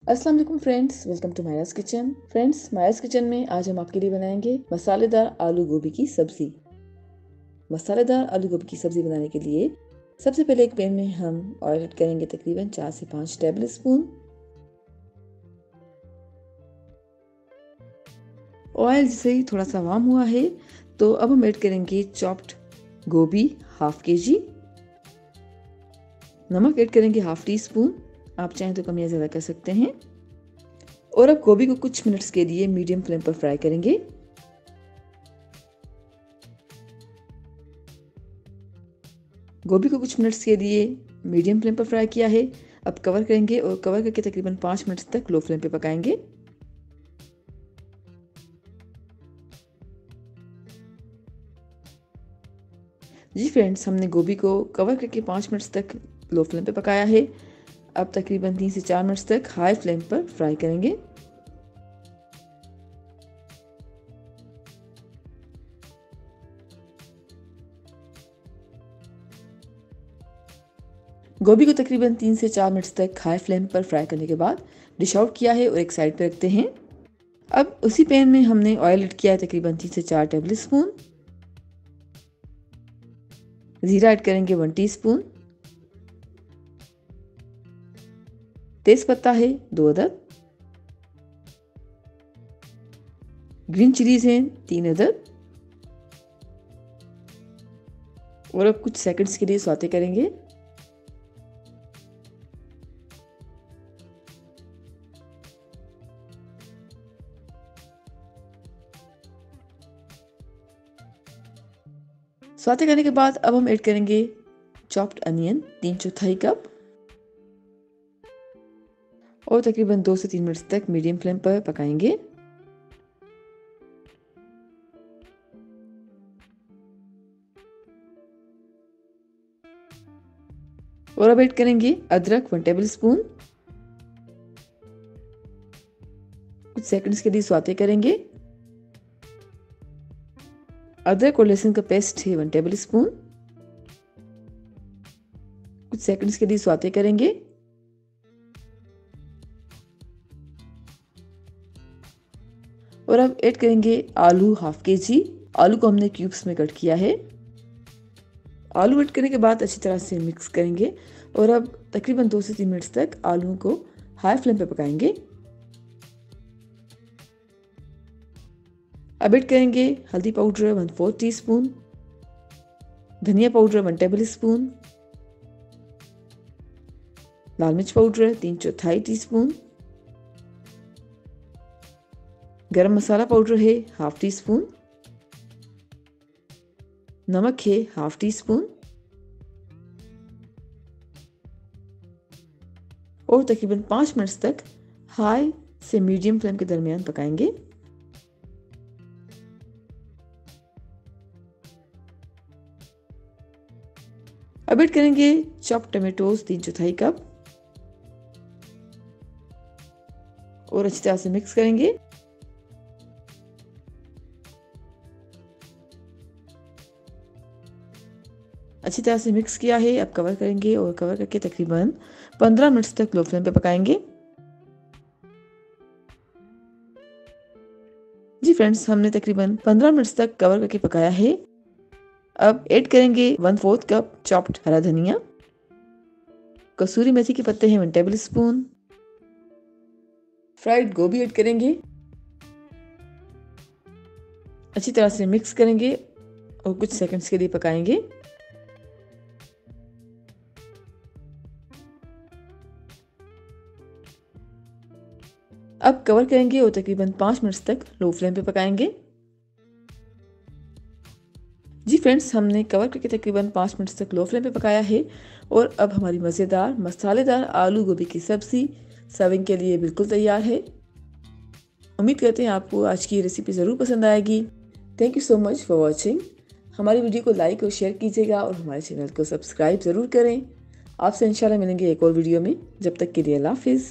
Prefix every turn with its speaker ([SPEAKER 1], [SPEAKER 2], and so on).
[SPEAKER 1] अस्सलाम वालेकुम friends, welcome to Maya's kitchen. Friends, Maya's kitchen में आज हम आपके लिए बनाएंगे मसालेदार आलू गोभी की सब्जी। मसालेदार आलू गोभी की सब्जी बनाने के लिए सबसे पहले एक पैन में हम ऑयल ऐड करेंगे तकरीबन 4 से 5 टेबल स्पून। ऑयल जैसे ही थोड़ा सा वार्म हुआ है तो अब हम ऐड करेंगे चॉप्ड गोभी हाफ केजी। नमक ऐड करेंगे हाफ टी स्पून, आप चाहें तो कम या ज़्यादा कर सकते हैं। और अब गोभी को कुछ मिनट्स के लिए मीडियम फ्लेम पर फ्राई करेंगे। गोभी को कुछ मिनट्स के लिए मीडियम फ्लेम पर फ्राई किया है। अब कवर करेंगे और कवर करके तकरीबन 5 मिनट्स तक लो फ्लेम पे पकाएंगे। जी फ्रेंड्स, हमने गोभी को कवर करके 5 मिनट्स तक लो फ्लेम पे पकाया है। अब तकरीबन 3 से 4 मिनट्स तक हाई फ्लेम पर फ्राई करेंगे। गोभी को तकरीबन 3 से 4 मिनट्स तक हाई फ्लेम पर फ्राई करने के बाद डिश आउट किया है और एक साइड पे रखते हैं। अब उसी पैन में हमने ऑयल ऐड किया है तकरीबन 3 से 4 टेबल स्पून। जीरा ऐड करेंगे 1 टीस्पून। तेज पत्ता है 2 अदद। ग्रीन चिलीज हैं 3 अदद। और अब कुछ सेकंड्स के लिए सौते करेंगे। सौते करने के बाद अब हम ऐड करेंगे चॉप्ड अनियन 3/4 कप और तकरीबन 2 से 3 मिनट तक मीडियम फ्लेम पर पकाएंगे। और अब ऐड करेंगे अदरक 1 टेबल स्पून। कुछ सेकंड्स के लिए सौते करेंगे। अदरक और लहसुन का पेस्ट है 1 टेबल स्पून। कुछ सेकंड्स के लिए सौते करेंगे। और अब ऐड करेंगे आलू हाफ केजी। आलू को हमने क्यूब्स में कट किया है। आलू ऐड करने के बाद अच्छी तरह से मिक्स करेंगे और अब तकरीबन 2 से 3 मिनट तक आलू को हाई फ्लेम पर पकाएंगे। अब ऐड करेंगे हल्दी पाउडर 1/4 टीस्पून, धनिया पाउडर 1 टेबल स्पून, लाल मिर्च पाउडर 3/4 टीस्पून, गरम मसाला पाउडर है हाफ टी स्पून, नमक है हाफ टी स्पून और तकरीबन 5 मिनट तक हाई से मीडियम फ्लेम के दरमियान पकाएंगे। अब ऐड करेंगे चॉप्ड टमेटोज 3/4 कप और अच्छी तरह से मिक्स करेंगे। अच्छी तरह से मिक्स किया है। अब कवर करेंगे और कवर करके तकरीबन 15 मिनट तक लो फ्लेम पे पकाएंगे। जी फ्रेंड्स, हमने तकरीबन 15 मिनट तक कवर करके पकाया है। अब ऐड करेंगे 1/4 कप चॉप्ड हरा धनिया। कसूरी मेथी के पत्ते हैं 1 टेबल स्पून। फ्राइड गोभी ऐड करेंगे। अच्छी तरह से मिक्स करेंगे और कुछ सेकंड्स के लिए पकाएंगे। अब कवर करेंगे और तकरीबन 5 मिनट तक लो फ्लेम पे पकाएंगे। जी फ्रेंड्स, हमने कवर करके तकरीबन 5 मिनट तक लो फ्लेम पे पकाया है और अब हमारी मज़ेदार मसालेदार आलू गोभी की सब्ज़ी सर्विंग के लिए बिल्कुल तैयार है। उम्मीद करते हैं आपको आज की रेसिपी ज़रूर पसंद आएगी। Thank you so much for watching. हमारी वीडियो को लाइक और शेयर कीजिएगा और हमारे चैनल को सब्सक्राइब ज़रूर करें। आपसे इंशाल्लाह मिलेंगे एक और वीडियो में। जब तक के लिए अल्लाह हाफिज़।